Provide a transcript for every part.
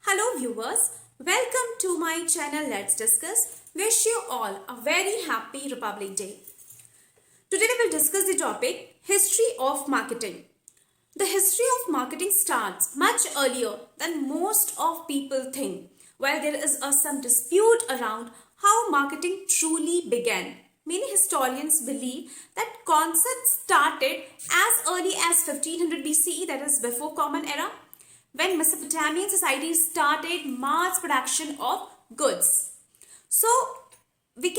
Hello viewers, welcome to my channel Let's Discuss. Wish you all a very happy Republic Day. Today we will discuss the topic History of Marketing. The history of marketing starts much earlier than most of people think. While there is some dispute around how marketing truly began, many historians believe that concept started as early as 1500 BCE, that is before Common Era, when Mesopotamian society started mass production of goods. So we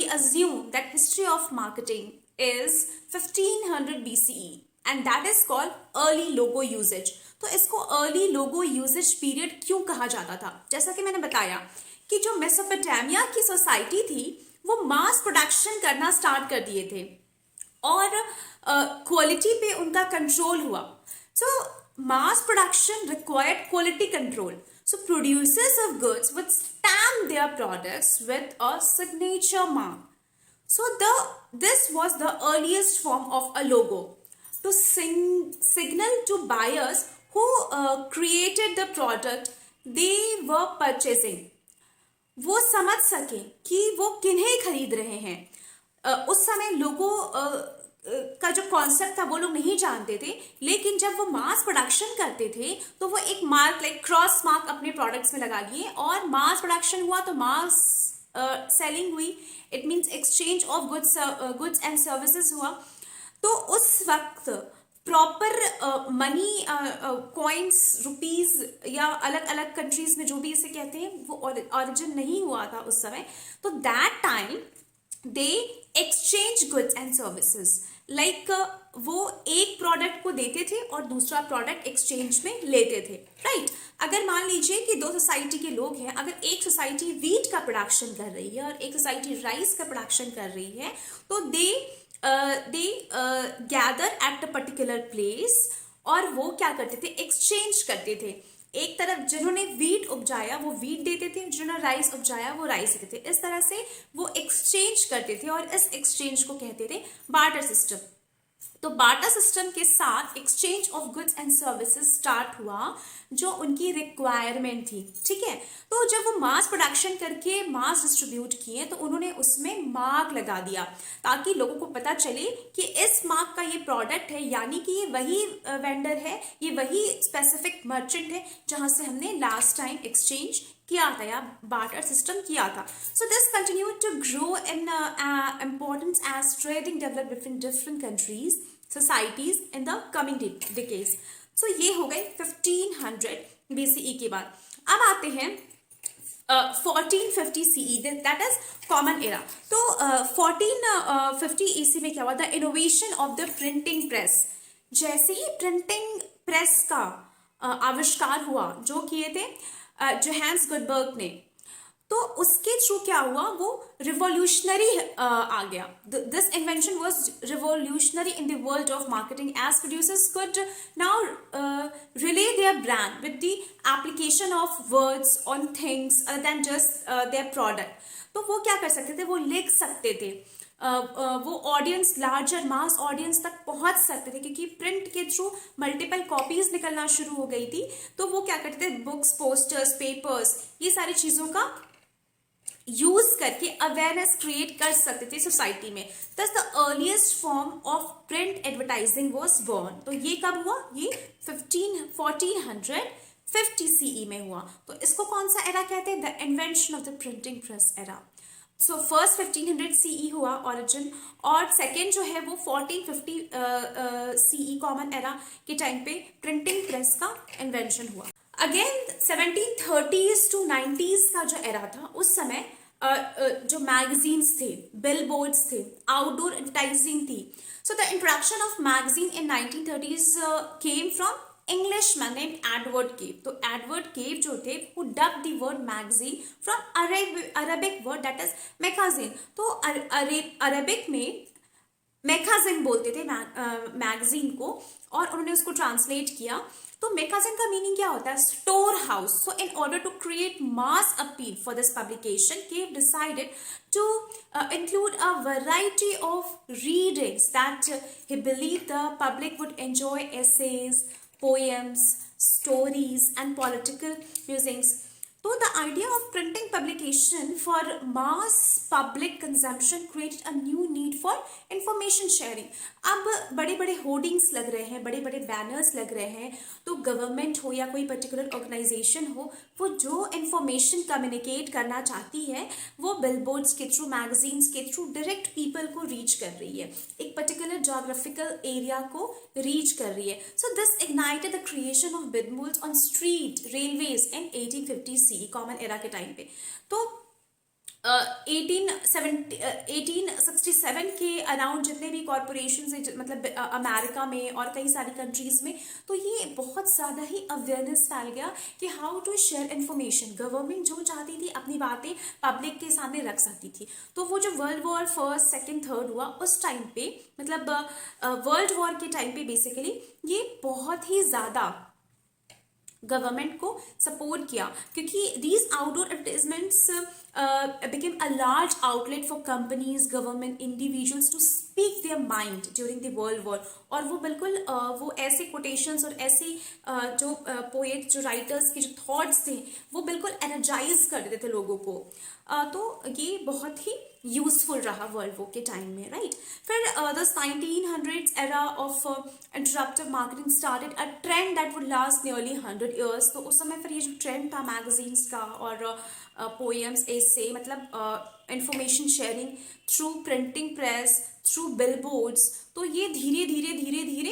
assume that history of marketing is 1500 BCE and that is called early logo usage. तो इसको early logo usage period क्यों कहा जाता था? जैसा कि मैंने बताया कि जो मेसोपोटामिया की सोसाइटी थी वो मास प्रोडक्शन करना स्टार्ट कर दिए थे और क्वालिटी पे उनका कंट्रोल हुआ. So mass production required quality control. So producers of goods would stamp their products with a signature mark. So this was the earliest form of a logo to signal to buyers who created the product they were purchasing. वो समझ सके कि वो किन्हें खरीद रहे हैं. उस समय लोगों का जो कॉन्सेप्ट था वो लोग नहीं जानते थे, लेकिन जब वो मास प्रोडक्शन करते थे तो वो एक मार्क लाइक क्रॉस मार्क अपने प्रोडक्ट्स में लगा लिए और मास प्रोडक्शन हुआ तो मास सेलिंग हुई. It means exchange of goods and services हुआ. तो उस वक्त प्रॉपर मनी कॉइन्स रुपीज या अलग अलग कंट्रीज में जो भी इसे कहते हैं वो ओरिजिन नहीं हुआ था उस समय. तो that time they exchange goods and services like वो एक प्रोडक्ट को देते थे और दूसरा प्रोडक्ट एक्सचेंज में लेते थे. राइट. अगर मान लीजिए कि दो सोसाइटी के लोग हैं, अगर एक सोसाइटी वीट का प्रोडक्शन कर रही है और एक सोसाइटी राइस का प्रोडक्शन कर रही है तो they gather at a particular place और वो क्या करते थे, एक्सचेंज करते थे. एक तरफ जिन्होंने वीट उपजाया वो वीट देते थे, जिन्होंने राइस उपजाया वो राइस देते थे. इस तरह से वो एक्सचेंज करते थे और इस एक्सचेंज को कहते थे बार्टर सिस्टम. तो बार्टर सिस्टम के साथ exchange of goods and services start हुआ जो उनकी रिक्वायरमेंट थी. ठीक है. तो जब वो मास प्रोडक्शन करके मास डिस्ट्रीब्यूट किए तो उन्होंने उसमें मार्क लगा दिया ताकि लोगों को पता चले कि इस मार्क का ये प्रोडक्ट है, यानी कि ये वही वेंडर है, ये वही स्पेसिफिक मर्चेंट है जहां से हमने लास्ट टाइम एक्सचेंज किया था या बार्टर सिस्टम किया था. So this continued to grow in importance as trading develop different countries societies in the coming decades. So ये हो गए 1500 BCE के बाद. अब आते हैं 1450 CE, that is common era. तो 1450 EC में क्या हुआ, the innovation of the printing press. जैसे ही प्रिंटिंग प्रेस का आविष्कार हुआ जो किए थे जोहान्स गुटनबर्ग ने, तो उसके थ्रू क्या हुआ, वो रिवॉल्यूशनरी आ गया. This invention was revolutionary in the world of marketing as producers could now rely their brand with the application of words on things other than just their product. तो वो क्या कर सकते थे, वो लिख सकते थे, वो ऑडियंस लार्जर मास ऑडियंस तक पहुंच सकते थे क्योंकि प्रिंट के थ्रू मल्टीपल कॉपीज निकलना शुरू हो गई थी. तो वो क्या करते थे, बुक्स, पोस्टर्स, पेपर्स, ये सारी चीजों का यूज करके अवेयरनेस क्रिएट कर सकते थे सोसाइटी में. Thus the earliest form of print advertising was born. तो ये कब हुआ, ये 1450 CE में हुआ. तो इसको कौन सा एरा कहते हैं, the invention of the printing press era. So first 1500 CE हुआ ओरिजिन और सेकेंड जो है वो 1450 CE कॉमन एरा के टाइम पे प्रिंटिंग प्रेस का इन्वेंशन हुआ. अगेन 1730s to 90s का जो एरा था उस समय जो मैगजीन्स थे, बिलबोर्ड्स थे, आउटडोर एडवर्टाइजिंग थी. So the introduction of magazine in 1930s came from Englishman named Edward Cave. तो Edward Cave जो थे वो dubbed the word magazine from Arabic word that is magazine. तो अरेबिक में मैगजीन बोलते थे मैगजीन को और उन्होंने उसको ट्रांसलेट किया. तो मैगजीन का मीनिंग क्या होता है, store house. So in order to create mass appeal for this publication, Cave decided to include a variety of readings that he believed the public would enjoy: essays, poems, stories, and political musings. So the idea of printing publication for mass public consumption created a new need for information sharing. अब बड़े बड़े hoardings लग रहे हैं, बड़े बड़े banners लग रहे हैं, तो गवर्नमेंट हो या कोई पर्टिकुलर ऑर्गेनाइजेशन हो, वो जो इंफॉर्मेशन कम्युनिकेट करना चाहती है वो बिलबोर्ड्स के थ्रू, मैगजीन्स के थ्रू डायरेक्ट पीपल को रीच कर रही है, एक पर्टिकुलर जोग्राफिकल एरिया को रीच कर रही है. So this ignited the creation of billboards on street railways in 1850 C, common era के टाइम पे. तो 1867 के अराउंड जितने भी कॉरपोरेशन है, मतलब अमेरिका में और कई सारी कंट्रीज में, तो ये बहुत ज़्यादा ही अवेयरनेस फैल गया कि how to share information. Government जो चाहती थी अपनी बातें पब्लिक के सामने रख सकती थी. तो वो जो world war first, second, third हुआ उस टाइम पे, मतलब वर्ल्ड वॉर के टाइम पे बेसिकली ये बहुत ही ज़्यादा गवर्नमेंट को सपोर्ट किया, क्योंकि these outdoor advertisements became a large outlet for companies, government, individuals to speak their mind during the world war. और वो बिल्कुल वो ऐसे कोटेशंस और ऐसे जो पोएट, जो राइटर्स के जो थॉट्स थे वो बिल्कुल एनर्जाइज कर देते थे लोगों को. तो ये बहुत ही यूजफुल रहा वर्ल्ड वॉर के टाइम में, राइट. फिर the 1900s era of interruptive marketing started a trend that would last nearly 100 years. तो उस समय फिर ये जो ट्रेंड था मैगजीन्स का और पोएम्स, ऐसे, मतलब information sharing through printing press, through billboards, तो ये धीरे धीरे धीरे धीरे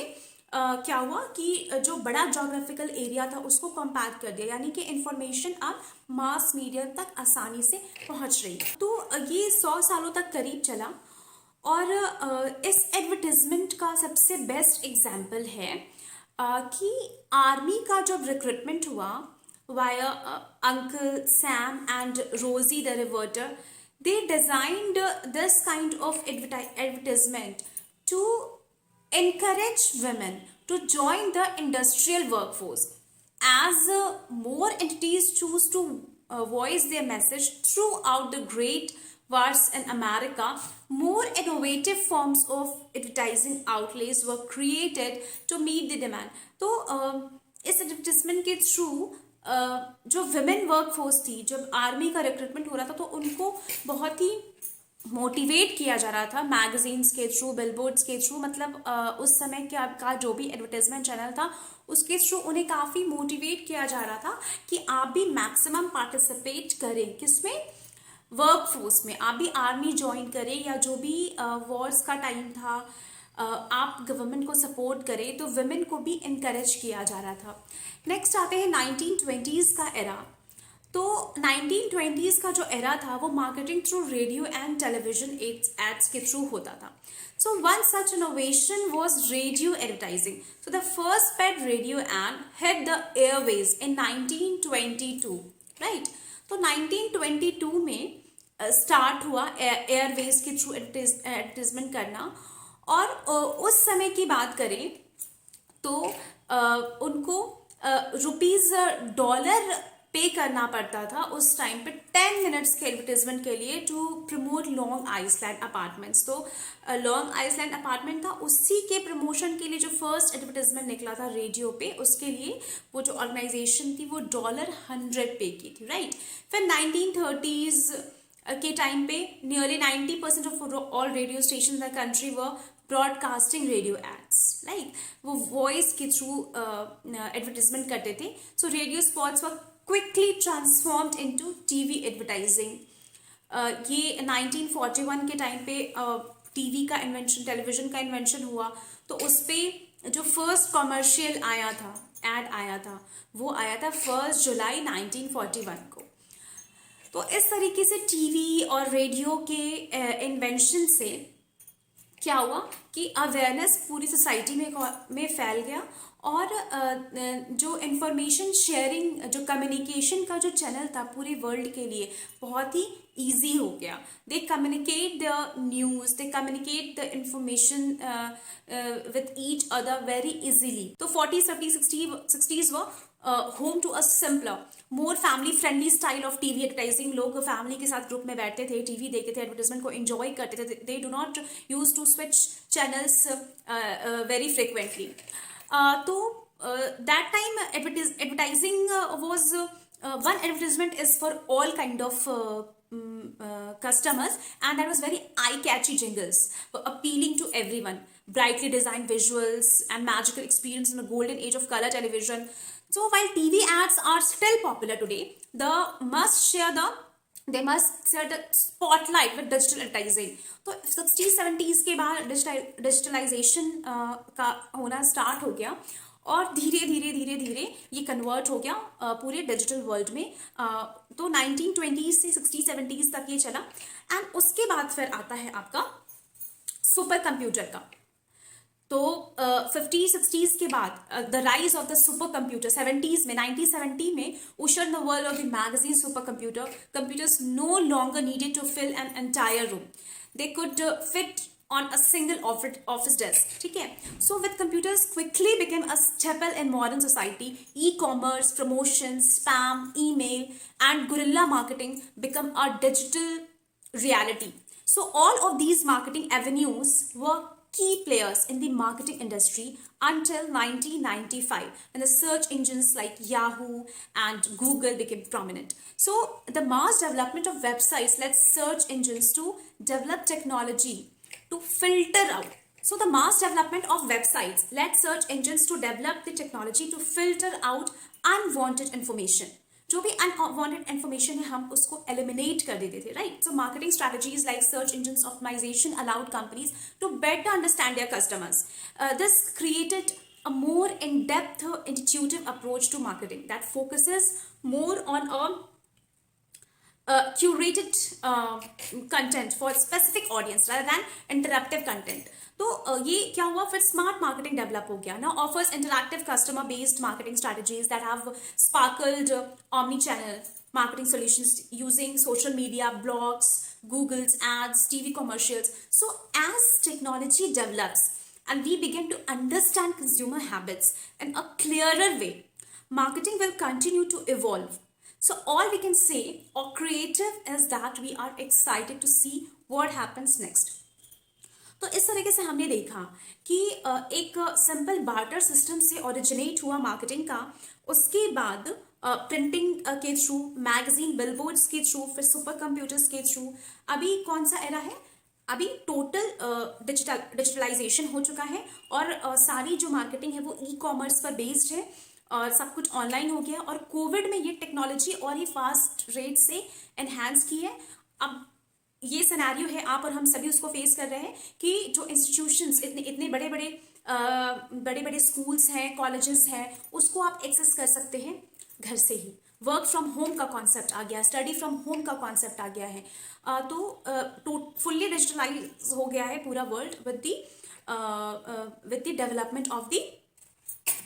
क्या हुआ कि जो बड़ा जोग्राफिकल एरिया था उसको कॉम्पैक्ट कर दिया, यानी कि इंफॉर्मेशन अब मास मीडिया तक आसानी से पहुंच रही. तो ये 100 सालों तक करीब चला. और इस एडवर्टिजमेंट का सबसे बेस्ट एग्जाम्पल है कि आर्मी का जब रिक्रूटमेंट हुआ via Uncle Sam and Rosie the Reverter, they designed this kind of advertisement to encourage women to join the industrial workforce. As more entities choose to voice their message throughout the great wars in America, more innovative forms of advertising outlets were created to meet the demand. तो इस advertisement के through जो women workforce थी, जब army का recruitment हो रहा था तो उनको बहुत ही मोटिवेट किया जा रहा था मैगजीन्स के थ्रू, बिलबोर्ड्स के थ्रू, मतलब उस समय का जो भी एडवर्टाइजमेंट चैनल था उसके थ्रू उन्हें काफ़ी मोटिवेट किया जा रहा था कि आप भी मैक्सिमम पार्टिसिपेट करें, किसमें, वर्कफोर्स में. आप भी आर्मी ज्वाइन करें या जो भी वॉर्स का टाइम था आप गवर्नमेंट को सपोर्ट करें, तो वुमेन को भी इनकरेज किया जा रहा था. नेक्स्ट आते हैं 1920s का एरा. तो 1920s का जो एरा था वो marketing through radio and television ads के थ्रू होता था. So one such innovation was radio advertising. So the first paid radio ad hit the airways in 1922, right? तो 1922 में स्टार्ट हुआ एयरवेज के थ्रू एडवर्टाइजमेंट करना. और उस समय की बात करें तो उनको $, पे करना पड़ता था उस टाइम पे 10 मिनट्स के एडवर्टाइजमेंट के लिए to promote Long Island apartments. तो लॉन्ग आइसलैंड अपार्टमेंट था, उसी के प्रमोशन के लिए जो फर्स्ट एडवर्टाइजमेंट निकला था रेडियो पे, उसके लिए वो जो ऑर्गेनाइजेशन थी वो $100 पे की थी, राइट. फिर 1930s के टाइम पे nearly 90% of all radio station in the country were broadcasting radio ads, right. वो वॉइस के थ्रू एडवर्टाइजमेंट करते थे. So radio spots were quickly transformed into TV advertising. ये 1941 के टाइम पे टीवी का इन्वेंशन, टेलीविजन का इन्वेंशन हुआ, तो उस पर जो फर्स्ट कॉमर्शियल आया था, एड आया था, वो आया था 1 जुलाई 1941 को. तो इस तरीके से टीवी और रेडियो के इन्वेंशन से क्या हुआ कि अवेयरनेस पूरी सोसाइटी में फैल गया. और जो इंफॉर्मेशन शेयरिंग, जो कम्युनिकेशन का जो चैनल था पूरे वर्ल्ड के लिए बहुत ही ईजी हो गया. They communicate the news, they communicate the information with each other very easily. तो 40s, 50s, 60s were home to a simpler, more family friendly style of TV advertising. लोग family के साथ group में बैठते थे, TV देखते थे, advertisement को एंजॉय करते थे. They do not use to switch channels very frequently. तो that time advertising was one advertisement is for all kind of customers, and that was very eye-catchy jingles appealing to everyone, brightly designed visuals and magical experience in the golden age of color television. So while TV ads are still popular today, they must share the spotlight with digital advertising. तो 60-70s के बाद digitalisation का होना start हो गया, और धीरे धीरे धीरे धीरे ये कन्वर्ट हो गया पूरे डिजिटल वर्ल्ड में. तो 1920s से 60-70s तक ये चला, एंड उसके बाद फिर आता है आपका सुपर कंप्यूटर का. तो 50-60s के बाद the rise of the super computer. 70s में 1970 में usher the world of the magazine super computer. Computers no longer needed to fill an entire room, they could fit on a single office desk. ठीक है. So with computers quickly became a staple in modern society. E-commerce, promotions, spam, email, and guerrilla marketing become a digital reality. So all of these marketing avenues were key players in the marketing industry until 1995, when the search engines like Yahoo and Google became prominent. So the mass development of websites led search engines to develop technology to filter out. So the mass development of websites led search engines to develop the technology to filter out unwanted information. जो भी unwanted information है हम उसको eliminate कर देते थे, right? So marketing strategies like search engines optimization allowed companies to better understand their customers. This created a more in-depth, intuitive approach to marketing that focuses more on a curated content for specific audience rather than interactive content. तो ये क्या हुआ, फिर smart marketing develop हो गया. Now offers interactive customer based marketing strategies that have sparkled omni channel marketing solutions using social media, blogs, Google's ads, TV commercials. So as technology develops and we begin to understand consumer habits in a clearer way, marketing will continue to evolve. So all we can say or creative is that we are excited to see what happens next. तो इस तरीके से हमने देखा कि एक simple barter system से originate हुआ मार्केटिंग का, उसके बाद प्रिंटिंग के थ्रू, मैगजीन, बिलबोर्ड्स के थ्रू, फिर सुपर कंप्यूटर्स के थ्रू, अभी कौन सा एरा है, अभी टोटल डिजिटलाइजेशन हो चुका है, और सारी जो मार्केटिंग है वो ई-कॉमर्स पर बेस्ड है, और सब कुछ ऑनलाइन हो गया. और कोविड में ये टेक्नोलॉजी और ही फास्ट रेट से एनहांस की है. अब ये सिनेरियो है, आप और हम सभी उसको फेस कर रहे हैं कि जो इंस्टीट्यूशंस इतने बड़े बड़े स्कूल्स हैं, कॉलेजेस हैं, उसको आप एक्सेस कर सकते हैं घर से ही. वर्क फ्रॉम होम का कॉन्सेप्ट आ गया, स्टडी फ्रॉम होम का कॉन्सेप्ट आ गया है. तो फुल्ली डिजिटलाइज हो गया है पूरा world with the development of the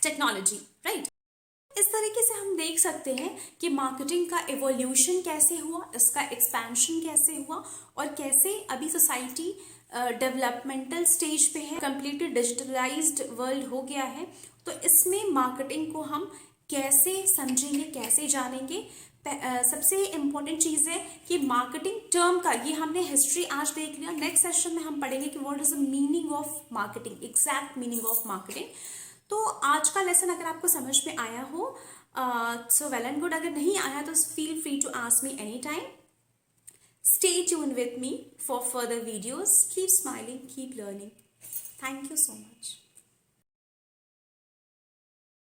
technology, right? इस तरीके से हम देख सकते हैं कि मार्केटिंग का एवोल्यूशन कैसे हुआ, इसका एक्सपेंशन कैसे हुआ, और कैसे अभी सोसाइटी डेवलपमेंटल स्टेज पे है, कंप्लीटली डिजिटलाइज्ड वर्ल्ड हो गया है. तो इसमें मार्केटिंग को हम कैसे समझेंगे, कैसे जानेंगे? सबसे इम्पोर्टेंट चीज़ है कि मार्केटिंग टर्म का, ये हमने हिस्ट्री आज देख लिया. नेक्स्ट सेशन में हम पढ़ेंगे कि what is the meaning of marketing, exact meaning of marketing. तो आज का लेसन अगर आपको समझ में आया हो सो वेल एंड गुड. अगर नहीं आया तो feel free to ask me any time. Stay tune with me for further videos. Keep smiling, keep learning. Thank you so much.